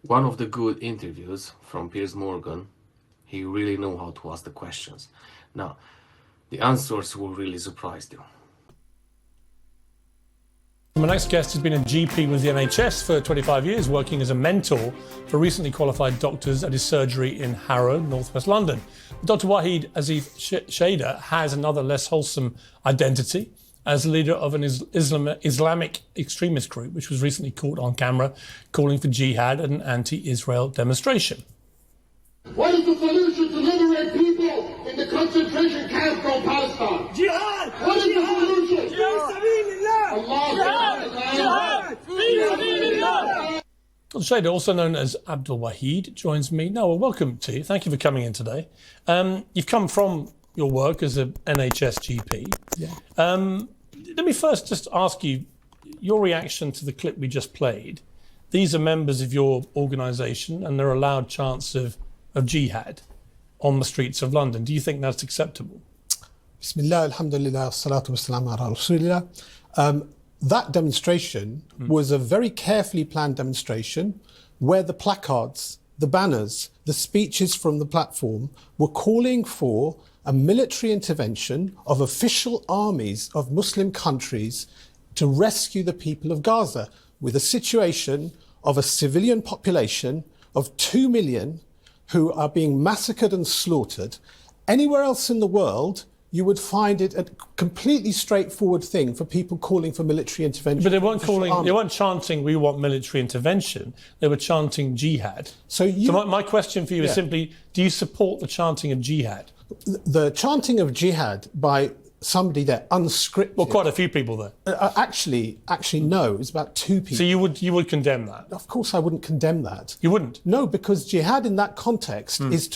One of the good interviews from Piers Morgan, he really know how to ask the questions. Now, the answers will really surprise you. My next guest has been a GP with the NHS for 25 years, working as a mentor for recently qualified doctors at his surgery in Harrow, northwest London. Dr. Wahid Azif Shader has another less wholesome identity as leader of an Islamic extremist group, which was recently caught on camera calling for jihad at an anti-Israel demonstration. What is the solution to liberate people in the concentration camps called Palestine? Jihad! What is the solution? Jihad! Dr. Shader, also known as Abdul Wahid, joins me now. Well, welcome to you. Thank you for coming in today. You've come from your work as an NHS GP. Yeah. Let me first just ask you your reaction to the clip we just played. These are members of your organisation and they're allowed chants of jihad on the streets of London. Do you think that's acceptable? Bismillah, alhamdulillah, salatu wassalamu ala rasulillah. That demonstration was a very carefully planned demonstration where the placards, the banners, the speeches from the platform were calling for a military intervention of official armies of Muslim countries to rescue the people of Gaza, with a situation of a civilian population of 2 million who are being massacred and slaughtered. Anywhere else in the world, you would find it a completely straightforward thing for people calling for military intervention. But they weren't chanting, we want military intervention. They were chanting jihad. So my question for you is simply, do you support the chanting of jihad? The chanting of jihad by somebody there, unscripted. Well, quite a few people there. Actually, no. It's about 2 people. So you would condemn that? Of course, I wouldn't condemn that. You wouldn't? No, because jihad in that context is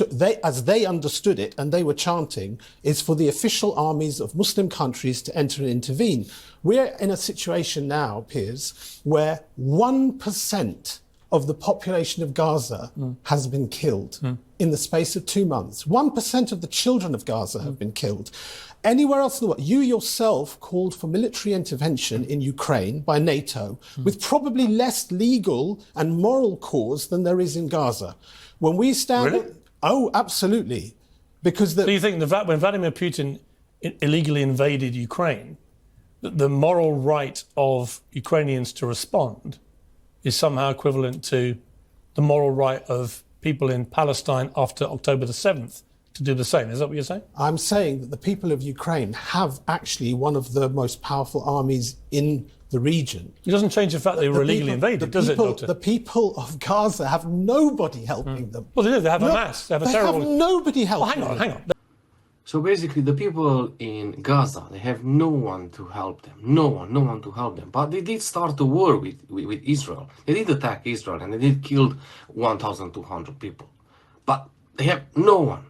as they understood it, and they were chanting, is for the official armies of Muslim countries to enter and intervene. We're in a situation now, Piers, where 1% of the population of Gaza has been killed in the space of 2 months. 1% of the children of Gaza have been killed. Anywhere else in the world, you yourself called for military intervention in Ukraine by NATO with probably less legal and moral cause than there is in Gaza. When we stand... Really? Oh, absolutely. Because So you think that when Vladimir Putin illegally invaded Ukraine, that the moral right of Ukrainians to respond is somehow equivalent to the moral right of people in Palestine after October the 7th to do the same? Is that what you're saying? I'm saying that the people of Ukraine have actually one of the most powerful armies in the region. It doesn't change the fact they were illegally invaded, does it, Doctor? The people of Gaza have nobody helping them. Well, they do. They have Hamas. They have a terrible... They have nobody helping them. Well, hang on. So basically, the people in Gaza, they have no one to help them. No one to help them. But they did start a war with Israel. They did attack Israel and they did kill 1,200 people. But they have no one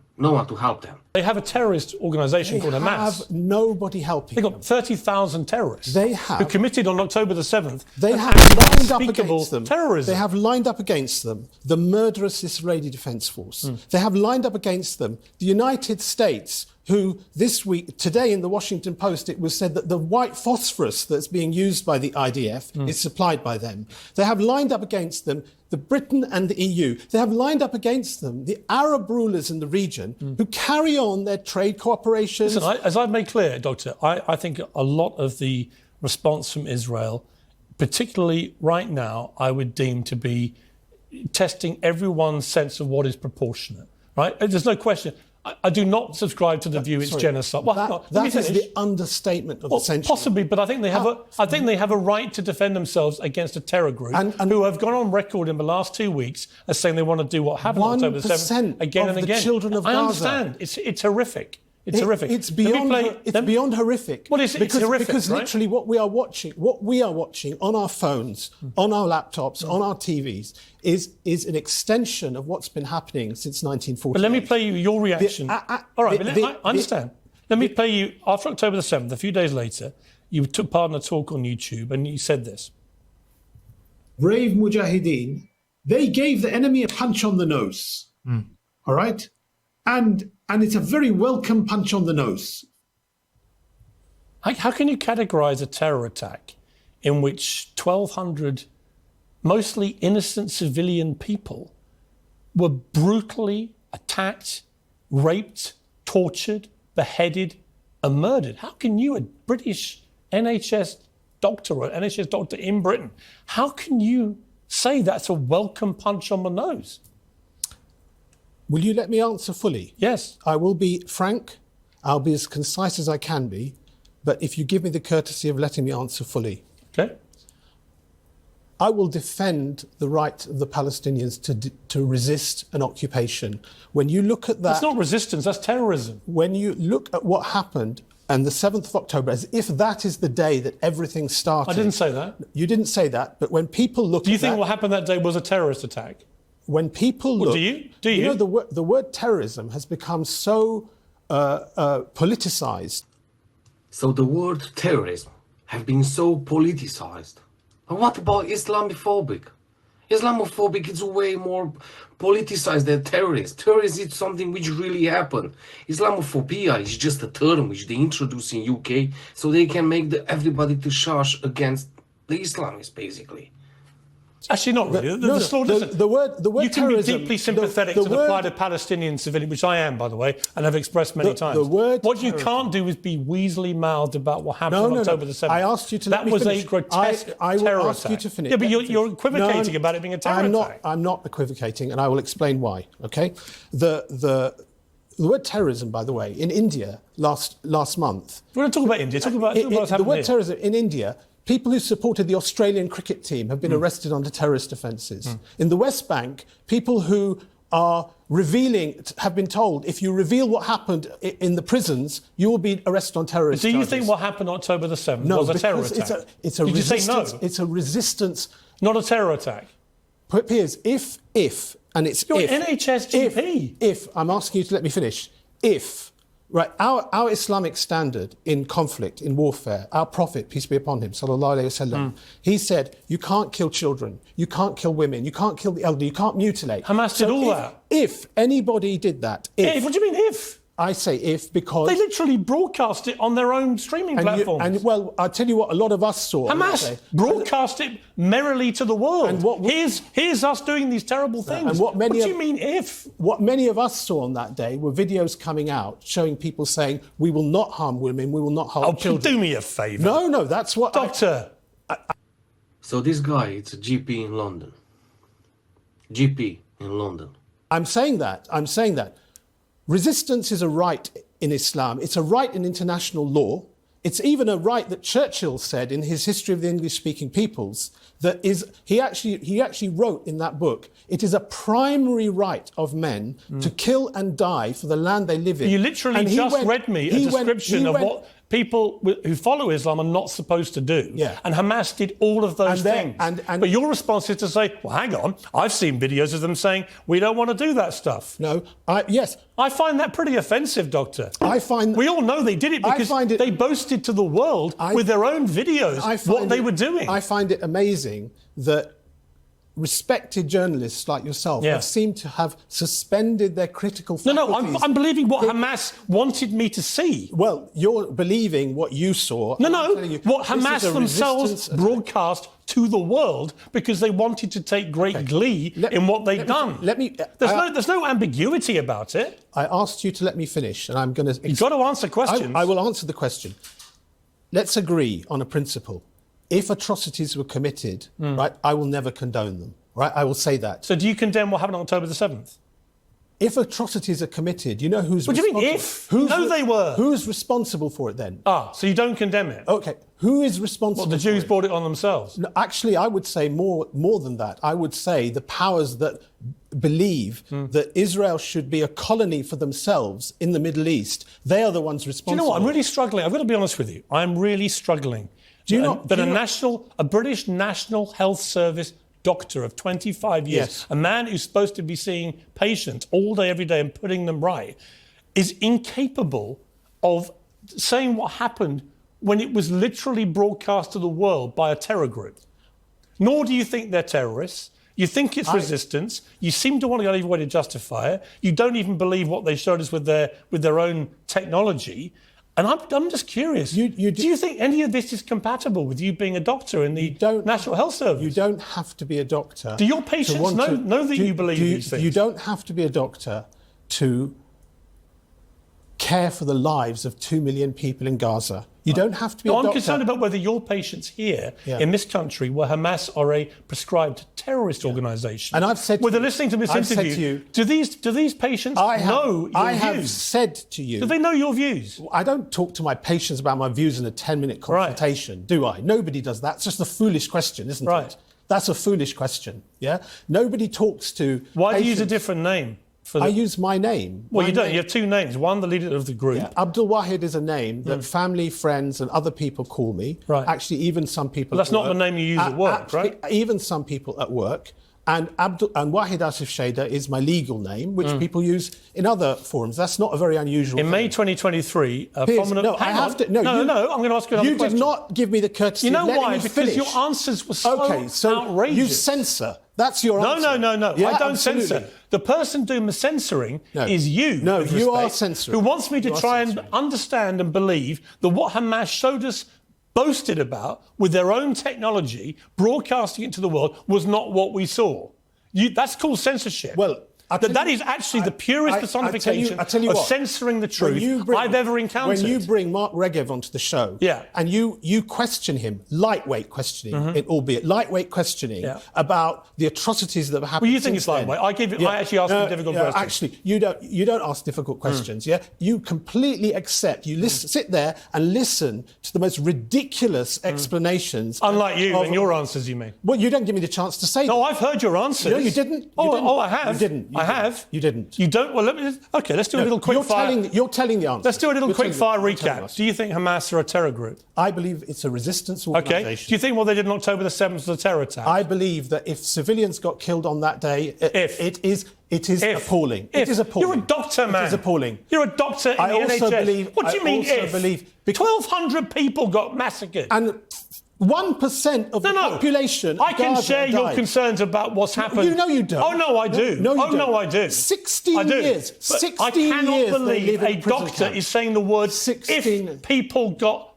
to help them. They have a terrorist organisation called Hamas. They have nobody helping them. They've got 30,000 terrorists who committed on October the 7th. They have lined up against them terrorism. They have lined up against them the murderous Israeli Defence Force. They have lined up against them the United States, who this week, today in the Washington Post, it was said that the white phosphorus that's being used by the IDF is supplied by them. They have lined up against them the Britain and the EU. They have lined up against them the Arab rulers in the region who carry on their trade cooperation. Listen, as I've made clear, Doctor, I think a lot of the response from Israel, particularly right now, I would deem to be testing everyone's sense of what is proportionate, right? There's no question. I do not subscribe to the view it's genocide. Well, that is the understatement of the century. Possibly, but I think they have a right to defend themselves against a terror group who have gone on record in the last 2 weeks as saying they want to do what happened on October 7th again and again. Children of Gaza. I understand. It's horrific. It's horrific. It's beyond horrific. Well, it's horrific, because right? literally what we are watching on our phones, on our laptops, on our TVs, is an extension of what's been happening since 1948. But let me play you your reaction. All right, I understand. Let me play you, after October the 7th, a few days later, you took part in a talk on YouTube and you said this. Brave Mujahideen, they gave the enemy a punch on the nose. All right? And it's a very welcome punch on the nose. How can you categorise a terror attack in which 1,200 mostly innocent civilian people, were brutally attacked, raped, tortured, beheaded, and murdered. How can you, a British NHS doctor or NHS doctor in Britain, how can you say that's a welcome punch on the nose? Will you let me answer fully? Yes. I will be frank. I'll be as concise as I can be. But if you give me the courtesy of letting me answer fully. Okay. I will defend the right of the Palestinians to resist an occupation. When you look at that... That's not resistance, that's terrorism. When you look at what happened on the 7th of October, as if that is the day that everything started... I didn't say that. You didn't say that, but when people look at that... Do you think what happened that day was a terrorist attack? When people look... Do you? Do you? You know, the word terrorism has become so politicized. So the word terrorism have been so politicized. And what about Islamophobic? Islamophobic is way more politicized than terrorist. Terrorist is something which really happened. Islamophobia is just a term which they introduce in UK so they can make everybody to charge against the Islamists, basically. Actually, not really. The word you can terrorism, be deeply sympathetic to the plight of Palestinian civilians, which I am, by the way, and have expressed many times. What you can't do is be weaselly-mouthed about what happened on October the 7th. I asked you to let me finish. That was a grotesque I will terror ask attack. you to finish. Yeah, but you're equivocating about it being a terror attack. I'm not equivocating, and I will explain why. Okay, the word terrorism, by the way, in India last month. We're going to talk about India. Talk about what's happening. The word terrorism in India. People who supported the Australian cricket team have been arrested under terrorist offences. In the West Bank, people who are have been told, if you reveal what happened in the prisons, you will be arrested on terrorist charges. Do you think what happened on October the 7th was a terror attack? It's a Did resistance. You say no? It's a resistance. Not a terror attack. Piers, if, and it's You're if. an NHS GP. If, I'm asking you to let me finish. Right, our Islamic standard in conflict, in warfare, our Prophet, peace be upon him, sallallahu alayhi wasallam, he said, you can't kill children, you can't kill women, you can't kill the elderly, you can't mutilate. Hamas did all that. If anybody did that, What do you mean if? I say if because... They literally broadcast it on their own streaming platforms. Well, I'll tell you what a lot of us saw. Hamas broadcast it merrily to the world. And here's us doing these terrible things. And what do you mean if? What many of us saw on that day were videos coming out showing people saying, we will not harm women, we will not harm children. Do me a favour. No, that's what... Doctor. So this guy, it's a GP in London. GP in London. I'm saying that. Resistance is a right in Islam. It's a right in international law. It's even a right that Churchill said in his History of the English-Speaking Peoples that he actually wrote in that book, it is a primary right of men to kill and die for the land they live in. You literally read me a description of what people who follow Islam are not supposed to do. Yeah. And Hamas did all of those things. But your response is to say, well, hang on, I've seen videos of them saying, we don't want to do that stuff. No, yes. I find that pretty offensive, Doctor. We all know they did it because they boasted to the world with their own videos what they were doing. I find it amazing that respected journalists like yourself have seemed to have suspended their critical faculties. No, I'm believing what Hamas wanted me to see. Well, you're believing what you saw. What Hamas themselves broadcast to the world because they wanted to take great glee in what they'd done. There's no ambiguity about it. I asked you to let me finish, and I'm going to... You've got to answer questions. I will answer the question. Let's agree on a principle. If atrocities were committed, right, I will never condone them. Right, I will say that. So do you condemn what happened on October the 7th? If atrocities are committed, you know who's responsible? What do you mean if? They were. Who's responsible for it then? So you don't condemn it? Okay. Who is responsible the Jews brought it on themselves? No, actually, I would say more than that. I would say the powers that believe that Israel should be a colony for themselves in the Middle East, they are the ones responsible. Do you know what? I'm really struggling. I've got to be honest with you. I'm really struggling. A British National Health Service doctor of 25 years, a man who's supposed to be seeing patients all day, every day and putting them right, is incapable of saying what happened when it was literally broadcast to the world by a terror group. Nor do you think they're terrorists. You think it's resistance. You seem to want to go every way to justify it. You don't even believe what they showed us with their own technology. And I'm just curious. Do you think any of this is compatible with you being a doctor in the National Health Service? You don't have to be a doctor. Do your patients know that you believe these things? You don't have to be a doctor to care for the lives of 2 million people in Gaza. You don't have to be a doctor. I'm concerned about whether your patients here in this country, where Hamas are a prescribed terrorist organisation, and I've said, whether listening to this interview, do these patients know your views? I have said to you. Do they know your views? I don't talk to my patients about my views in a 10-minute consultation, do I? Nobody does that. It's just a foolish question, isn't it? That's a foolish question. Yeah. Nobody talks to. Why do you use a different name? I use my name. Well, you don't. You have two names. One, the leader of the group. Yeah. Abdul Wahid is a name that family, friends, and other people call me. Right. Actually, even some people. But that's not the name you use at work, right? Even some people at work. And Wahid Asif Sheda is my legal name, which people use in other forums. That's not a very unusual thing. In May 2023, a Piers, prominent... No, I'm going to ask you another question. You did not give me the courtesy of letting me why? Because finish. your answers were so outrageous. You censor. That's your answer. No. Yeah, I don't absolutely. censor. The person doing the censoring is you. No, you are censoring. Who wants me to try and understand and believe that what Hamas showed us, boasted about, with their own technology, broadcasting it to the world, was not what we saw. That's called censorship. Well, that is actually the purest personification of censoring the truth I've ever encountered. When you bring Mark Regev onto the show, and you question him, lightweight questioning, albeit lightweight questioning about the atrocities that have happened. Well, you think it's lightweight? I actually ask him difficult questions. Actually, you don't ask difficult questions. Yeah, you completely accept. You sit there and listen to the most ridiculous explanations. Unlike you and your answers, you mean? Well, you don't give me the chance to say. No, I've heard your answers. No, you didn't. I have. You didn't. I have. You didn't. You don't? Well, let's do a little quick fire. You're telling the answer. Let's do a little quick fire recap. Do you think Hamas are a terror group? I believe it's a resistance organisation. Okay. Do you think what they did on October the 7th was a terror attack? I believe that if civilians got killed on that day, it is appalling. It is appalling. You're a doctor, man. It is appalling. You're a doctor in the NHS. What do you mean if? 1,200 people got massacred. And 1% of the population. I can share your concerns about what's happened. You know you don't. Oh no, I do. No, you don't. No, I do. 16 years. 16 I cannot years believe a doctor is saying the word 16. If people got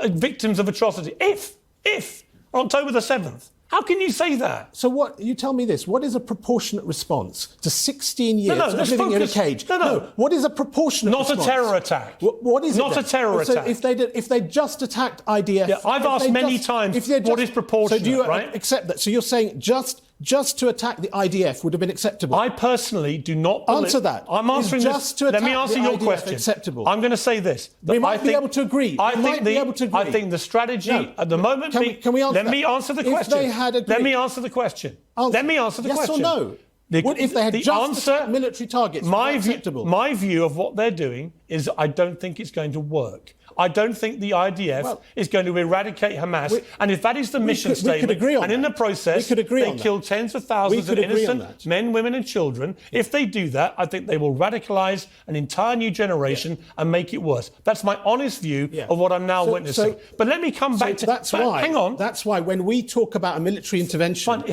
victims of atrocity. If on October the 7th. How can you say that? So what? You tell me this. What is a proportionate response to 16 years of living in a cage? No. What is a proportionate response? Not a terror attack. What is it? Not a terror attack. If they just attacked IDF... Yeah, I've asked many times what is proportionate, so do you right? accept that? So you're saying just to attack the IDF would have been acceptable? I personally do not believe... Answer that. I'm answering just this. To Let me answer your question. Acceptable? I'm going to say this. We might be able to agree. I think the strategy at the moment... Can we answer Let me answer the question. If they had agreed... Let me answer the question. Let me answer the question. Yes or no? If they had just military targets, acceptable? My view of what they're doing is I don't think it's going to work. I don't think the IDF is going to eradicate Hamas. And if that is the mission statement, and in the process, they kill tens of thousands of innocent men, women and children, if they do that, I think they will radicalise an entire new generation and make it worse. That's my honest view of what I'm now witnessing. But let me come back to... Hang on. That's why when we talk about a military intervention,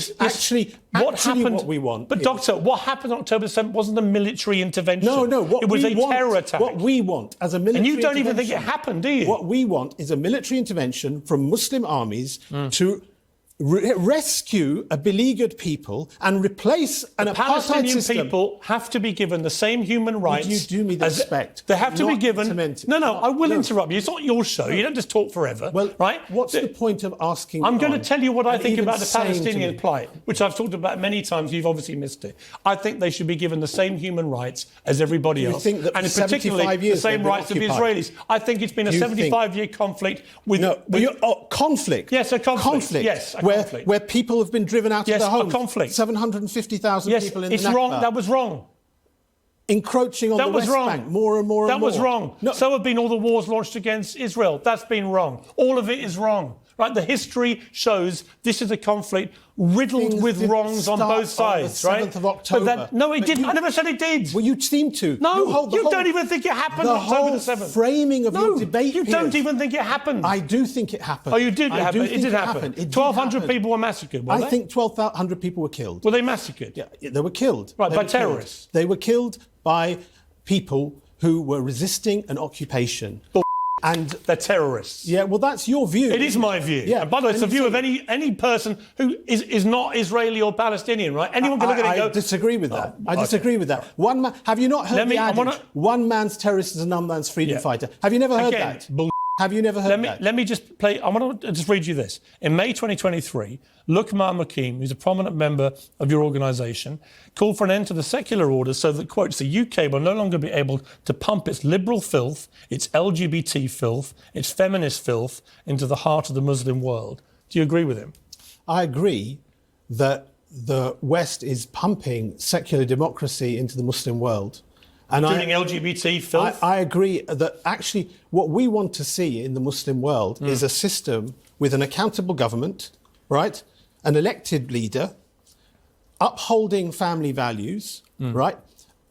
what we want... But Doctor, what happened on October 7th wasn't a military intervention. No. It was a terror attack. What we want as a military intervention... And you don't even think it happened, do you? What we want is a military intervention from Muslim armies to rescue a beleaguered people and replace an apartheid Palestinian system. People have to be given the same human rights. Would you do me the respect? They have to be given... I will interrupt you. It's not your show. You don't just talk forever. Well, right? What's the point of asking I'm going to tell you what I think about the Palestinian plight, which I've talked about many times. You've obviously missed it. I think they should be given the same human rights as everybody else. You think that and particularly the same rights of the Israelis. I think it's been a 75-year conflict with... conflict? Yes, a conflict. Yes, a conflict. Where people have been driven out of their homes. Yes, a conflict. 750,000 people in the Nakba. Yes, it's wrong. That was wrong. Encroaching on the West Bank more and more and more. That was wrong. No. So have been all the wars launched against Israel. That's been wrong. All of it is wrong. Right? The history shows this is a conflict riddled with wrongs on both sides. On the 7th of October. No, it didn't. I never said it did. Well, you seem to. No, you don't even think it happened on October the 7th. The framing of your debate, you don't even think it happened. I do think it happened. Oh, you did happen. It did happen. 1,200 people were massacred, were they? I think 1,200 people were killed. Were they massacred? Yeah, they were killed. Right, by terrorists? They were killed by people who were resisting an occupation. And they're terrorists. yeah, well, that's your view. It is my view. Yeah, And by the way, it's the and view you of see- any person who is not Israeli or Palestinian, right? Anyone can look at it and go, I disagree with that. I okay. disagree with that. One man, have you not heard the adage, one man's terrorist is another man's freedom fighter? Have you never heard Again, that? Have you never heard that? Let me just play. I want to just read you this. In May 2023, Luqman Makim, who's a prominent member of your organisation, called for an end to the secular order so that, quotes, the UK will no longer be able to pump its liberal filth, its LGBT filth, its feminist filth into the heart of the Muslim world. Do you agree with him? I agree that the West is pumping secular democracy into the Muslim world. And Including LGBT filth? I agree that actually what we want to see in the Muslim world is a system with an accountable government, right? An elected leader, upholding family values, right?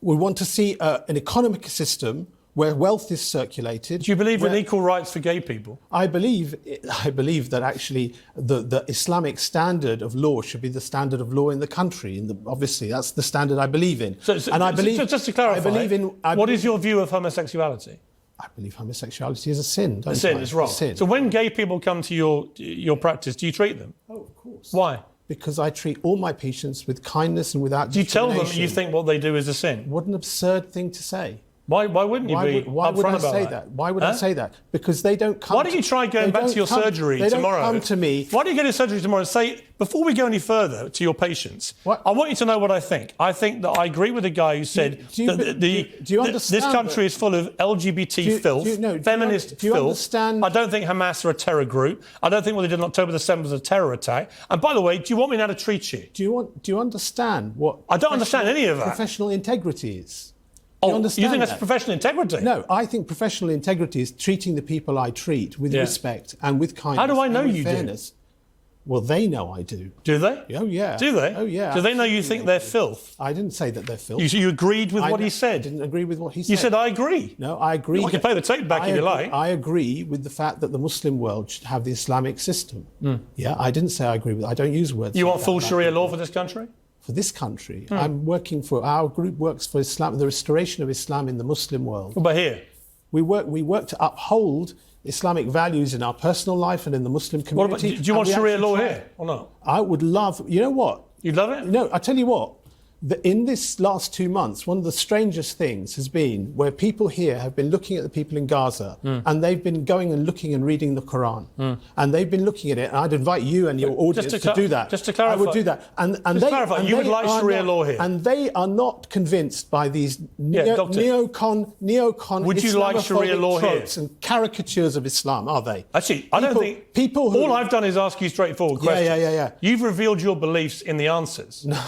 We want to see an economic system where wealth is circulated. Do you believe in equal rights for gay people? I believe that actually the Islamic standard of law should be the standard of law in the country. Obviously, that's the standard I believe in. And I believe, just to clarify, what is your view of homosexuality? I believe homosexuality is a sin. A sin, it's wrong. So when gay people come to your practice, do you treat them? Oh, of course. Why? Because I treat all my patients with kindness and without Do you tell discrimination. them you think what they do is a sin? What an absurd thing to say. Why wouldn't you be Why would upfront I about say that? that? Why would I say that? Because they don't come. Why don't you try going back to your surgery tomorrow? They don't come to me. Why don't you go to surgery tomorrow and say, before we go any further to your patients, What? I want you to know what I think. I think that I agree with the guy who said do you that understand this country is full of LGBT filth, feminist do you filth. understand? I don't think Hamas are a terror group. I don't think what they did on October the 7th was a terror attack. And by the way, do you want me now to treat you? Do you understand what? I don't understand any of that. Professional integrity is. Oh, you think that's professional integrity? No, I think professional integrity is treating the people I treat with respect and with kindness. How do I know and with you fairness. Well, they know I do. Do they? Oh, yeah. Do they? Oh, yeah. Do they know you think they're filth? I didn't say that they're filth. You agreed with what he said? I didn't agree with what he said. You said, I agree. No, I agree. I can play the tape back if you like. I agree with the fact that the Muslim world should have the Islamic system. Yeah, I didn't say I agree with it. I don't use words You like want that full about Sharia people. law for this country? For this country. I'm working for, our group works for Islam, the restoration of Islam in the Muslim world. What about here? We work to uphold Islamic values in our personal life and in the Muslim community. Do you want Sharia law here or not? I would love, you know what? You'd love it? No, I tell you what. In this last 2 months, one of the strangest things has been where people here have been looking at the people in Gaza and they've been going and looking and reading the Quran. And they've been looking at it. And I'd invite you and your audience to do that. Just to clarify. I would do that. You would like Sharia law here? And they are not convinced by these neocon Would you like Sharia law here? tropes and caricatures of Islam, are they? Actually, I don't think... People who, all I've done is ask you straightforward questions. Yeah. You've revealed your beliefs in the answers. No.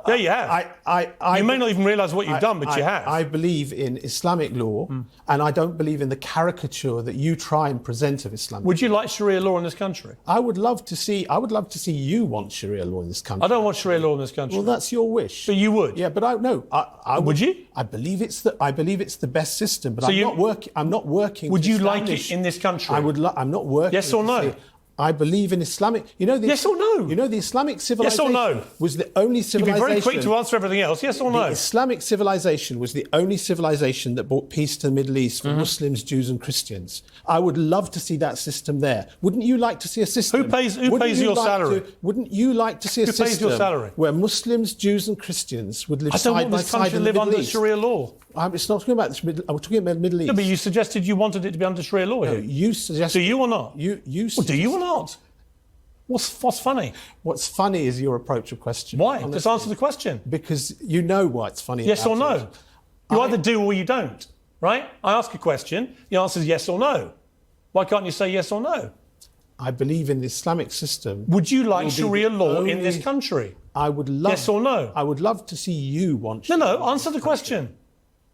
Yeah, you have. I you may not even realise what you've done, but you have. I believe in Islamic law, and I don't believe in the caricature that you try and present of Islam. Would you like Sharia law in this country? I would love to see you want Sharia law in this country. I don't want Sharia law in this country. Well, that's your wish. But you would. Yeah, but I would you? I believe it's the best system, but I'm not working. Would to you like establish- it in this country? I'm not working. Yes or to no? say- I believe in Islamic. Yes or no? You know the Islamic civilization. Yes or no? Was the only You'd civilization. be very quick to answer everything else. Yes or no? The Islamic civilization was the only civilization that brought peace to the Middle East for Muslims, Jews, and Christians. I would love to see that system there. Wouldn't you like to see a system? Who pays your salary? Wouldn't you like to see a system pays your salary? where Muslims, Jews, and Christians would live I don't side want by this side country in to the live Middle under East? Sharia law. It's not talking about this. I'm talking about the Middle East. No, but you suggested you wanted it to be under Sharia law here. You suggested. Do you or not? You Well, do you or not? What's funny? What's funny is your approach of question. Why? Honestly. Just answer the question. Because you know what's funny. Yes or about no? it. You either do or you don't, right? I ask a question, the answer is yes or no. Why can't you say yes or no? I believe in the Islamic system. Would you like will be Sharia the law in only- this country? I would love. Yes or no? I would love to see you want. No, answer the question.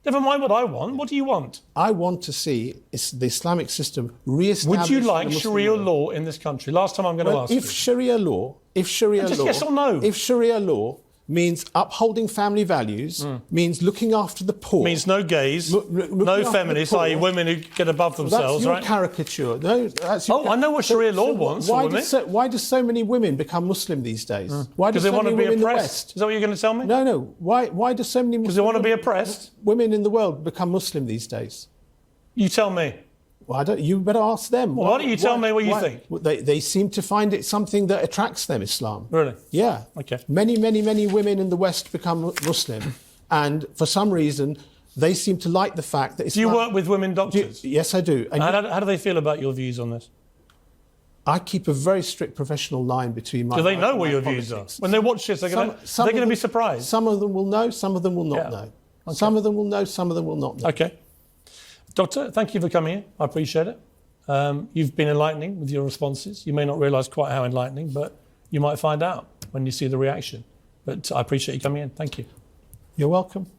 Never mind what I want. What do you want? I want to see the Islamic system re-established. Would you in like the Muslim Sharia world. law in this country? Last time I'm going to ask If you. Sharia law, Just yes or no. if Sharia law means upholding family values, means looking after the poor, Means no gays, looking no after the feminists, poor. i.e. women who get above that's themselves, your right? caricature. No, that's your I know what Sharia law wants for women. Why do so many women become Muslim these days? Why do Because they so want to many be women in the oppressed. West? Is that what you're going to tell me? No. Why do so many Because they want to be oppressed? women in the world become Muslim these days? You tell me. Well, you better ask them. Well, why don't you tell me what you think? Well, they seem to find it something that attracts them, Islam. Really? Yeah. Okay. Many women in the West become Muslim, and for some reason, they seem to like the fact that Islam... Do you work with women doctors? Yes, I do. And how do they feel about your views on this? I keep a very strict professional line between my... Do they know what your views are? When they watch this, they're going to be surprised. Some of them will know, some of them will not know. Okay. Some of them will know, some of them will not know. Okay. Doctor, thank you for coming in. I appreciate it. You've been enlightening with your responses. You may not realise quite how enlightening, but you might find out when you see the reaction. But I appreciate you coming in. Thank you. You're welcome.